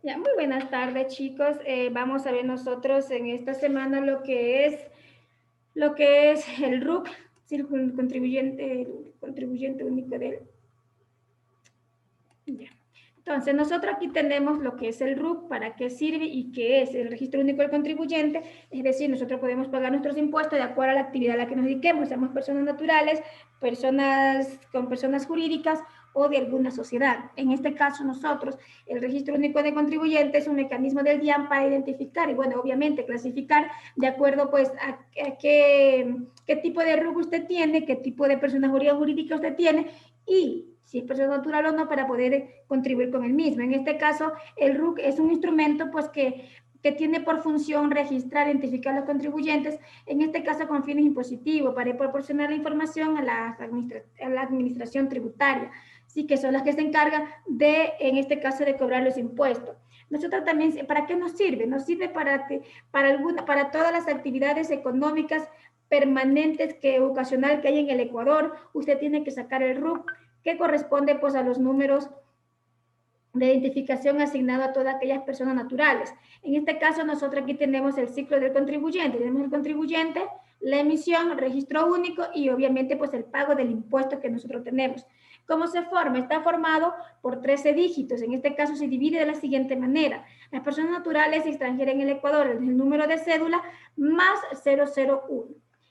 Ya, muy buenas tardes, chicos. Vamos a ver nosotros en esta semana lo que es el RUC, ¿sí? el contribuyente único del. Ya. Entonces, nosotros aquí tenemos lo que es el RUC, para qué sirve y qué es el registro único del contribuyente. Es decir, nosotros podemos pagar nuestros impuestos de acuerdo a la actividad a la que nos dediquemos, seamos personas naturales, personas jurídicas o de alguna sociedad. En este caso, nosotros, el registro único de contribuyente es un mecanismo del DIAN para identificar y, bueno, obviamente clasificar de acuerdo pues a qué tipo de RUC usted tiene, qué tipo de persona jurídica usted tiene y si es persona natural o no, para poder contribuir con el mismo. En este caso, el RUC es un instrumento pues que tiene por función registrar, identificar a los contribuyentes, en este caso con fines impositivos, para proporcionar la información a la administración tributaria, sí, que son las que se encargan de, en este caso, de cobrar los impuestos. Nosotros también, ¿para qué nos sirve? Nos sirve para todas las actividades económicas permanentes ocasional que hay en el Ecuador. Usted tiene que sacar el RUC, que corresponde pues a los números de identificación asignado a todas aquellas personas naturales. En este caso, nosotros aquí tenemos el ciclo del contribuyente. Tenemos el contribuyente, la emisión, el registro único y obviamente pues el pago del impuesto que nosotros tenemos. ¿Cómo se forma? Está formado por 13 dígitos. En este caso se divide de la siguiente manera. Las personas naturales y extranjeras en el Ecuador, el número de cédula más 001.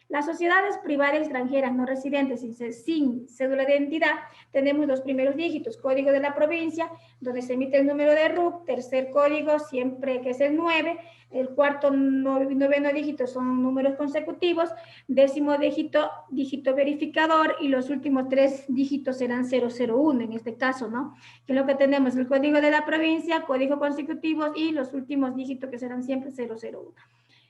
Las sociedades privadas extranjeras no residentes sin cédula de identidad, tenemos los primeros dígitos, código de la provincia, donde se emite el número de RUC, tercer código siempre que es el 9, el cuarto noveno dígito son números consecutivos, décimo dígito verificador y los últimos 3 dígitos serán 001 en este caso, ¿no? Que es lo que tenemos, el código de la provincia, código consecutivos y los últimos dígitos que serán siempre 001.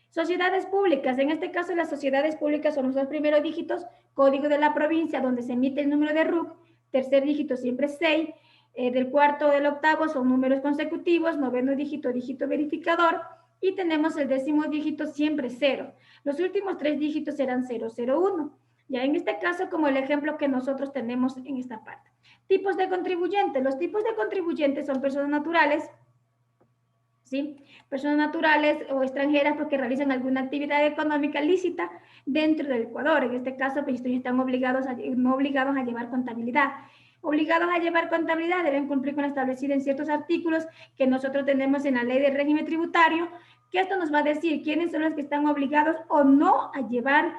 Sociedades públicas, en este caso las sociedades públicas son los dos primeros dígitos, código de la provincia donde se emite el número de RUC, tercer dígito siempre 6, del cuarto del octavo son números consecutivos, noveno dígito verificador y tenemos el décimo dígito siempre 0. Los últimos 3 dígitos serán 001. Ya en este caso como el ejemplo que nosotros tenemos en esta parte. Tipos de contribuyentes. Los tipos de contribuyentes son personas naturales, ¿sí? Personas naturales o extranjeras porque realizan alguna actividad económica lícita dentro del Ecuador. En este caso, pues están no obligados a llevar contabilidad. Obligados a llevar contabilidad deben cumplir con lo establecido en ciertos artículos que nosotros tenemos en la ley de régimen tributario, que esto nos va a decir quiénes son los que están obligados o no a llevar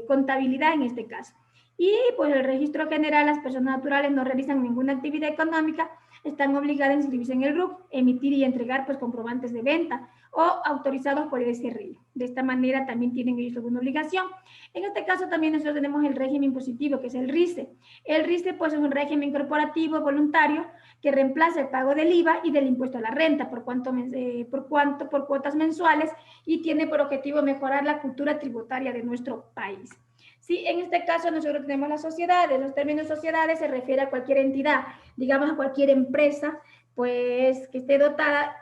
contabilidad en este caso. Y pues el registro general, las personas naturales no realizan ninguna actividad económica, están obligadas a inscribirse en el RUC, emitir y entregar pues comprobantes de venta o autorizados por el SRI. De esta manera también tienen ellos alguna obligación. En este caso también nosotros tenemos el régimen impositivo, que es el RICE. El RICE pues es un régimen corporativo voluntario que reemplaza el pago del IVA y del impuesto a la renta por cuotas mensuales y tiene por objetivo mejorar la cultura tributaria de nuestro país. Sí, en este caso nosotros tenemos las sociedades. Los términos sociedades se refiere a cualquier entidad, digamos a cualquier empresa, pues que esté dotada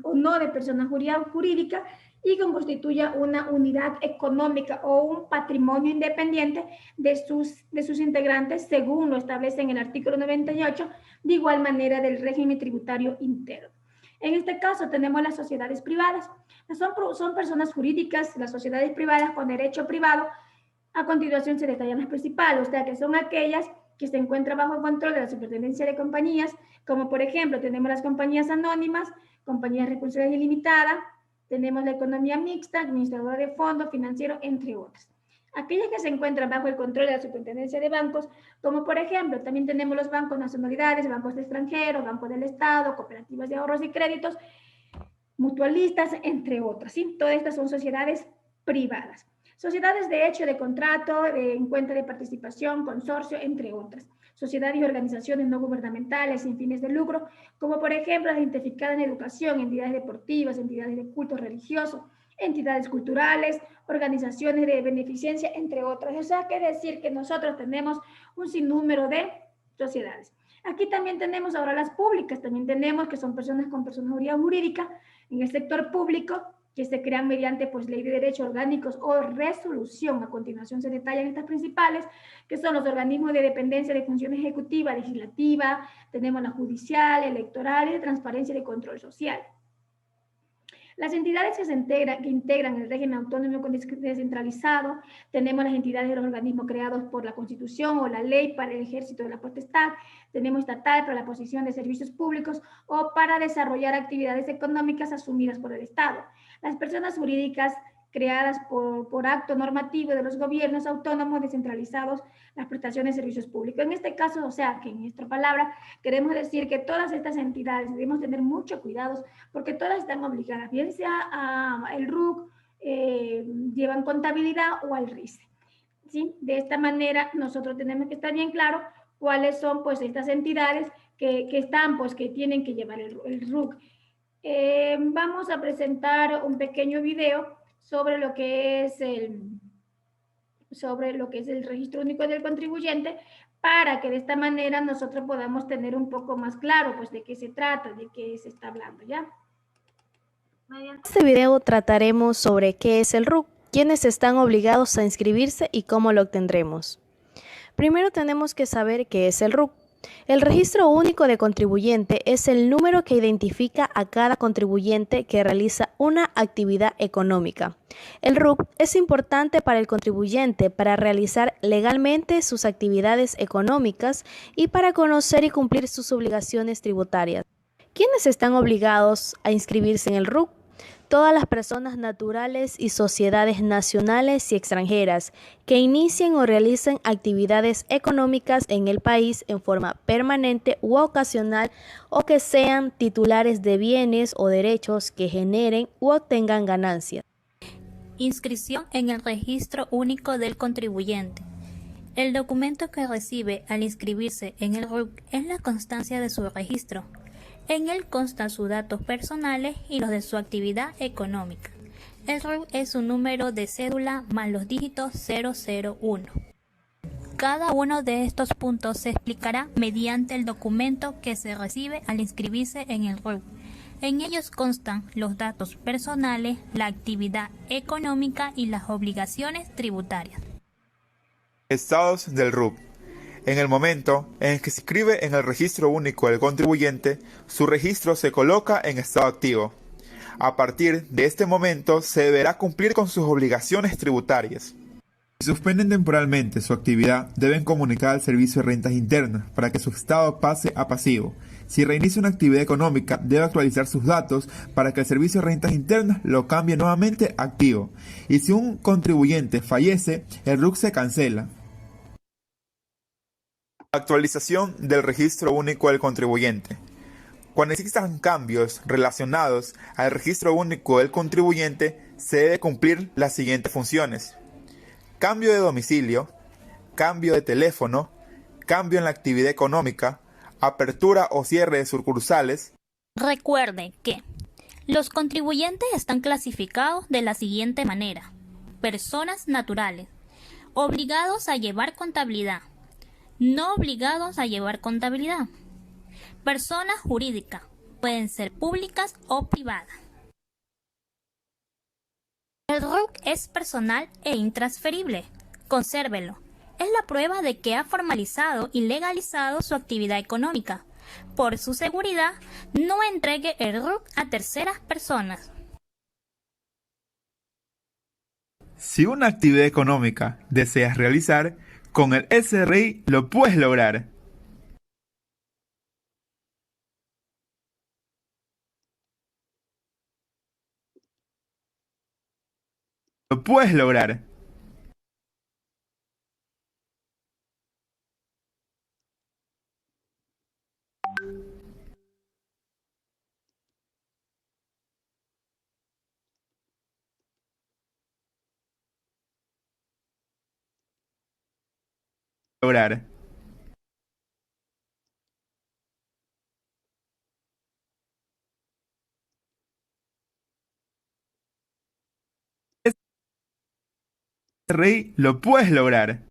o no de persona jurídica y que constituya una unidad económica o un patrimonio independiente de sus integrantes, según lo establece en el artículo 98, de igual manera del régimen tributario interno. En este caso tenemos las sociedades privadas. Son personas jurídicas, las sociedades privadas con derecho privado. A continuación se detallan las principales, o sea que son aquellas que se encuentran bajo el control de la superintendencia de compañías, como por ejemplo tenemos las compañías anónimas, compañías de responsabilidad ilimitada, tenemos la economía mixta, administradora de fondos, financiero, entre otras. Aquellas que se encuentran bajo el control de la superintendencia de bancos, como por ejemplo también tenemos los bancos nacionalidades, bancos de extranjeros, bancos del Estado, cooperativas de ahorros y créditos, mutualistas, entre otras. ¿Sí? Todas estas son sociedades privadas. Sociedades de hecho de contrato, en cuenta de participación, consorcio, entre otras. Sociedades y organizaciones no gubernamentales sin fines de lucro, como por ejemplo las identificadas en educación, entidades deportivas, entidades de culto religioso, entidades culturales, organizaciones de beneficencia, entre otras. O sea, que decir que nosotros tenemos un sinnúmero de sociedades. Aquí también tenemos ahora las públicas, también tenemos que son personas con personalidad jurídica en el sector público, que se crean mediante pues ley de derechos orgánicos o resolución. A continuación se detallan estas principales, que son los organismos de dependencia de función ejecutiva, legislativa, tenemos la judicial, electoral y de transparencia y de control social. Las entidades que integran el régimen autónomo descentralizado, tenemos las entidades de los organismos creados por la Constitución o la ley para el ejército de la potestad, tenemos estatal para la posición de servicios públicos o para desarrollar actividades económicas asumidas por el Estado. Las personas jurídicas creadas por acto normativo de los gobiernos autónomos descentralizados, las prestaciones de servicios públicos. En este caso, o sea, que en nuestra palabra queremos decir que todas estas entidades debemos tener mucho cuidado porque todas están obligadas, bien sea el RUC, llevan contabilidad o al RICE. ¿Sí? De esta manera nosotros tenemos que estar bien claro cuáles son pues estas entidades que están, pues que tienen que llevar el RUC. Vamos a presentar un pequeño video sobre lo que es el registro único del contribuyente, para que de esta manera nosotros podamos tener un poco más claro pues de qué se trata, de qué se está hablando, ¿ya? En este video trataremos sobre qué es el RUC, quiénes están obligados a inscribirse y cómo lo obtendremos. Primero tenemos que saber qué es el RUC. El Registro Único de Contribuyente es el número que identifica a cada contribuyente que realiza una actividad económica. El RUC es importante para el contribuyente para realizar legalmente sus actividades económicas y para conocer y cumplir sus obligaciones tributarias. ¿Quiénes están obligados a inscribirse en el RUC? Todas las personas naturales y sociedades nacionales y extranjeras que inicien o realicen actividades económicas en el país en forma permanente u ocasional o que sean titulares de bienes o derechos que generen u obtengan ganancias. Inscripción en el Registro Único del Contribuyente. El documento que recibe al inscribirse en el RUC es la constancia de su registro. En él constan sus datos personales y los de su actividad económica. El RUC es un número de cédula más los dígitos 001. Cada uno de estos puntos se explicará mediante el documento que se recibe al inscribirse en el RUC. En ellos constan los datos personales, la actividad económica y las obligaciones tributarias. Estados del RUC. En el momento en el que se inscribe en el Registro Único del Contribuyente, su registro se coloca en estado activo. A partir de este momento se deberá cumplir con sus obligaciones tributarias. Si suspenden temporalmente su actividad, deben comunicar al Servicio de Rentas Internas para que su estado pase a pasivo. Si reinicia una actividad económica, debe actualizar sus datos para que el Servicio de Rentas Internas lo cambie nuevamente a activo. Y si un contribuyente fallece, el RUC se cancela. Actualización del Registro Único del Contribuyente. Cuando existan cambios relacionados al Registro Único del Contribuyente, se debe cumplir las siguientes funciones: cambio de domicilio, cambio de teléfono, cambio en la actividad económica, apertura o cierre de sucursales. Recuerde que los contribuyentes están clasificados de la siguiente manera: personas naturales, obligados a llevar contabilidad, no obligados a llevar contabilidad. Personas jurídicas, pueden ser públicas o privadas. El RUC es personal e intransferible. Consérvelo. Es la prueba de que ha formalizado y legalizado su actividad económica. Por su seguridad, no entregue el RUC a terceras personas. Si una actividad económica deseas realizar, con el SRI lo puedes lograr. Lo puedes lograr. Lograr. SRI lo puedes lograr.